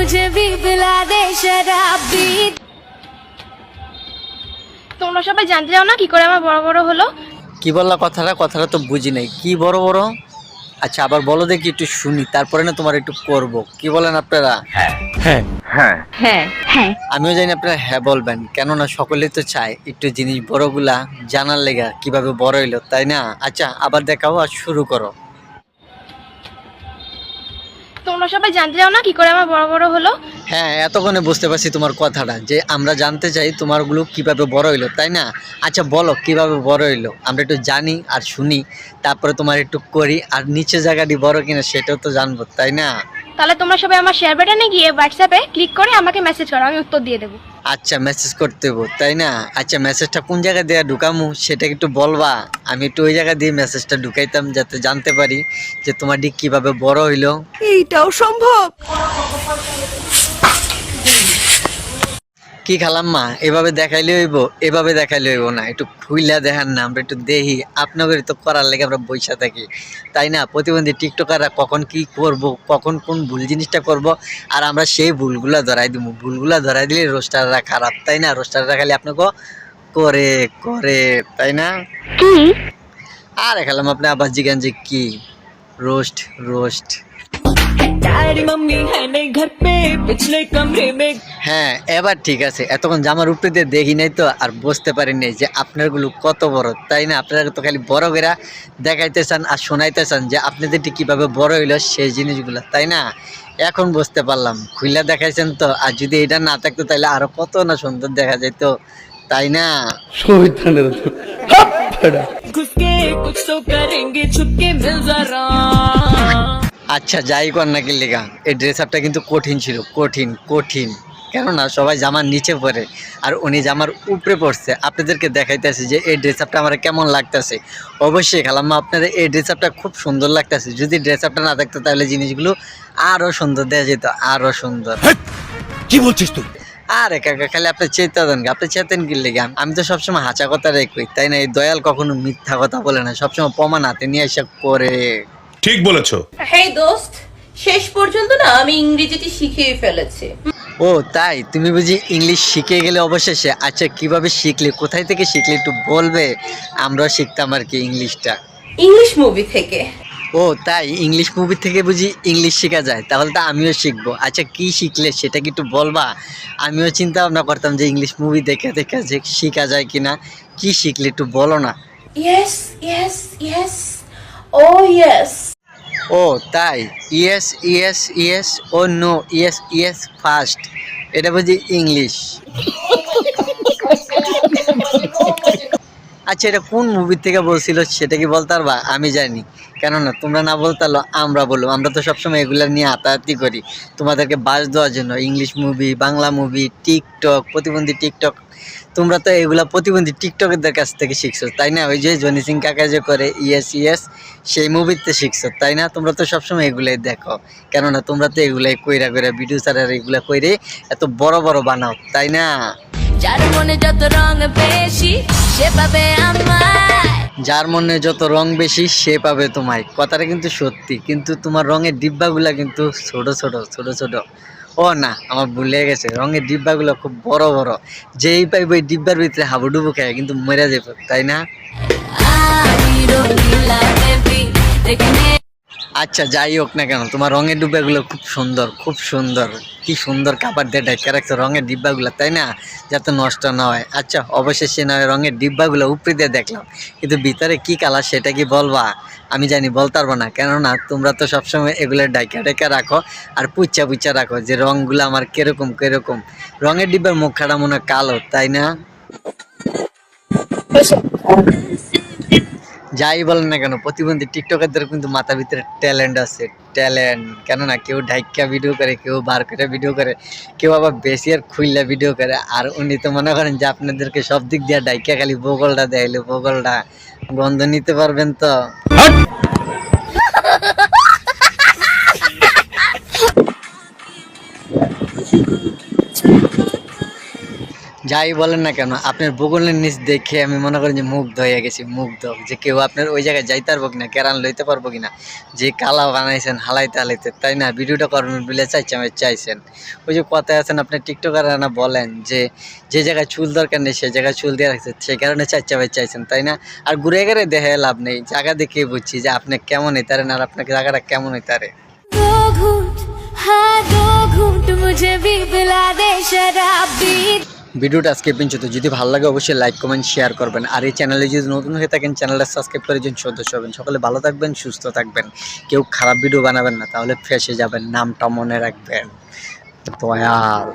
मुझे भी पिला दे शराबी। তোমরা সবাই জানতে চাও না কি করে আমার বড় বড় হলো? কি বললা কথাটা তো বুঝি নাই। কি বড় বড়? আচ্ছা আবার বলো দেখি, একটু শুনি, তারপরে না তোমার একটু করব। কি বলেন আপনারা? হ্যাঁ হ্যাঁ। আমিও জানি আপনারা হ্যাঁ বলবেন, কেননা সকলেই তো চায় একটু জিনিস বড়গুলা জানার লেগা, কিভাবে বড় হইলো, তাই না? আচ্ছা আবার দেখাও আর শুরু করো। তোমরা সবাই জানতে চাও না কি করে আমার বড় বড় হলো? হ্যাঁ, এতক্ষণে বুঝতে পারছি তোমার কথাটা, যে আমরা জানতে চাই তোমারগুলো কিভাবে বড় হইলো, তাই না? আচ্ছা বলো কিভাবে বড় হইলো, আমরা একটু জানি আর শুনি, তারপরে তোমার একটু করি, আর নিচে জায়গাটি বড় কিনা সেটাও তো জানবো, তাই না? তাহলে তোমরা সবাই আমার শেয়ার বাটনে গিয়ে হোয়াটসঅ্যাপে ক্লিক করে আমাকে মেসেজ করো, আমি উত্তর দিয়ে দেবো। আচ্ছা মেসেজ করতে হবো, তাই না? আচ্ছা মেসেজটা কোন জায়গা দিয়ে ঢুকামু সেটা একটু বলবা? আমি একটু ওই জায়গা দিয়ে মেসেজটা ঢুকাইতাম, যাতে জানতে পারি যে তোমার দিক কিভাবে বড় হইলো। এইটাও সম্ভব? কি খালাম্মা, এভাবে দেখাইলে হইব? এভাবে দেখাইলে হইব না, একটু খুইলা দেখান না, আমরা একটু দেখি। আপনাদের তো করার লেগে আমরা বইসা থাকি, তাই না? প্রতিবন্ধী টিকটকাররা কখন কি করব, কখন কোন ভুল জিনিসটা করব, আর আমরা সেই ভুলগুলা ধরাই দিব। ভুলগুলা ধরাই দিলে রোস্টাররা খারাপ, তাই না? রোস্টাররা খালি আপনাকে করে করে, তাই না? কি? আর খালাম আপনি আবার জিজ্ঞান যে কি রোস্ট রোস্ট। मम्मी है नहीं घर पे, पिछले कमरे में। হ্যাঁ এবার ঠিক আছে, এতক্ষণ জামার উপরে দিয়ে দেখি নাই তো আর বুঝতে পারি নাই যে আপনারগুলো কত বড়, তাই না? আপনারা তো খালি বড় করে দেখাইতে চান আর শোনাইতে চান যে আপনাদের কিভাবে বড় হইলো সেই জিনিসগুলো, তাই না? এখন বুঝতে পারলাম, খুইলা দেখাইছেন তো, আর যদি এটা না থাকতো তাহলে আরো কত না সুন্দর দেখা যেত, তাই না? घुस के कुछ तो करेंगे, छुपके मिल जरा। আচ্ছা যাই কর না কি লেগা, এই ড্রেস আপটা কিন্তু কঠিন ছিল, কঠিন কঠিন, কেননা সবাই জামার নিচে পরে আর উনি জামার উপরে পড়ছে। আপনাদেরকে দেখাইতেছে যে এই ড্রেস আপটা আমার কেমন লাগতেছে। অবশ্যই খালাম্মা আপনাদের এই ড্রেস আপটা খুব সুন্দর লাগতেছে। যদি ড্রেস আপটা না থাকতো তাহলে জিনিসগুলো আরো সুন্দর দেখা যেত, আরো সুন্দর। কি বলছিস তুই? আরে কাকা খালি আপনি চেতেন, আপনি চেতেন কি লেগে? আমি তো সবসময় হাঁচা কথা রেখই, তাই না? এই দয়াল কখনো মিথ্যা কথা বলে না, সবসময় প্রমাণ হাতে নিয়ে এসে করে। ঠিক বলেছো। হেই দোস্ত, শেষ পর্যন্ত না আমি ইংরেজিটি শিখিয়ে ফেলেছি। ও তাই, তুমি বুঝি ইংলিশ শিখে গেলে অবশেষে? আচ্ছা কিভাবে শিখলে, কোথায় থেকে শিখলে একটু বলবে? আমরাও শিখতাম আর কি ইংলিশটা। ইংলিশ মুভি থেকে। ও তাই, ইংলিশ মুভি থেকে বুঝি ইংলিশ শেখা যায়? তাহলে তো আমিও শিখবো। আচ্ছা কি শিখলে সেটা কি একটু বলবা? আমিও চিন্তা ভাবনা করতাম যে ইংলিশ মুভি দেখে দেখে যে শেখা যায় কিনা। কি শিখলে একটু বলো না। ইয়েস ইয়েস ইয়েস, ও ইয়েস। ও তাই, ইয়েস ইয়েস ইয়েস, ও নো, ইয়েস ইয়েস ফার্স্ট, এটা বুঝি ইংলিশ? আচ্ছা এটা কোন মুভি থেকে বলছিল সেটা কি বলতে পারবা? আমি জানি, কেননা তোমরা না বলতে পারলো আমরা বলবো। আমরা তো সবসময় এগুলা নিয়ে হাতাহাতি করি তোমাদেরকে বাস দেওয়ার জন্য। English movie, Bangla movie, TikTok, প্রতিবন্ধী টিকটক, তোমরা তো এগুলা প্রতিবন্ধী টিকটকের কাছ থেকে শিখছো, তাই না? ওই যে জনি সিং কাকা যে করে ইয়েস ইয়েস, সেই মুভিতে শিখছো, তাই না? তোমরা তো সবসময় এগুলাই দেখো, কেননা তোমরা তো এগুলাই কইরা কইরা ভিডিও ছাড়ার এগুলা কইরে এত বড় বড় বানাও, তাই না? যার মনে যত রং বেশি সে পাবে আমায়। যার মনে যত রং বেশি সে পাবে তোমায়, কথাটা কিন্তু সত্যি। কিন্তু তোমার রঙের ডিব্বাগুলা কিন্তু ছোট ছোট ছোট ছোট। ও না, আমার ভুলে গেছে, রঙের ডিব্বাগুলো খুব বড় বড়। যেই পাইব ওই ডিব্বার ভিতরে হাবুডুবু খায় কিন্তু মরে যাবে, তাই না? আচ্ছা যাই হোক না কেন, তোমার রঙের ডিব্বাগুলো খুব সুন্দর, খুব সুন্দর। কি সুন্দর কাপড় দিয়ে ঢাকা রাখছো রঙের ডিব্বাগুলো, তাই না? যাতে নষ্ট না হয়। আচ্ছা অবশেষে নয় রঙের ডিব্বাগুলো উপরে দিয়ে দেখলাম, কিন্তু ভিতরে কি কালার সেটা কি বলবা? আমি জানি বলতে পারবো না, কেননা তোমরা তো সবসময় এগুলো ঢাকা ঢাকা রাখো আর পুচ্চা পুচ্চা রাখো যে রঙগুলো আমার কিরকম কিরকম। রঙের ডিব্বার মুখখানা মনে হয় কালো, তাই না? যাই বলেন না কেন, প্রতিবন্ধী টিকটকারদের কিন্তু মাথার ভিতরে ট্যালেন্ট আছে, ট্যালেন্ট। কেননা কেউ ঢাইকা ভিডিও করে, কেউ বার করে ভিডিও করে, কেউ আবার বেশি আর খুইলা ভিডিও করে। আর উনি তো মনে করেন যে আপনাদেরকে সব দিক দিয়ে ঢাইকা খালি বগলটা দেখাইলে, বগলটা গন্ধ নিতে পারবেন তো। যাই বলেন না কেন আপনার বগলের নিচ দেখে আমি মনে করি যে মুগ্ধ হয়ে গেছি, মুগ্ধ যে কেউ আপনার ওই জায়গায় যাইতে পারবো কিনা, কেরান লইতে পারবো কিনা, যে কালা বানাইছেন হালাইতে হালাইতে, তাই না? ভিডিওটা করবেন বলে চাইছেন। ওই যে কথায় আছেন আপনি টিকটকাররা না বলেন যে যে জায়গায় চুল দরকার নেই সে জায়গায় চুল দিয়ে রাখছে, সেই কারণে চাইছেন, তাই না? আর ঘুরে গেলে দেখে লাভ নেই, জায়গা দেখে বুঝছি যে আপনি কেমন হইতারেন আর আপনাকে জায়গাটা কেমন হইতারে। दो घूंट हाँ दो घूंट मुझे भी पिला दे शराबी। ভিডিওটা আজকে পর্যন্ত যদি ভালো লাগে অবশ্যই লাইক কমেন্ট শেয়ার করবেন, আর এই চ্যানেলে যদি নতুন হয়ে থাকেন চ্যানেলটা সাবস্ক্রাইব করে একজন সদস্য হবেন। সকলে ভালো থাকবেন, সুস্থ থাকবেন, কেউ খারাপ ভিডিও বানাবেন না, তাহলে ফেঁসে যাবেন, নামটা মনে রাখবেন। দয়াল।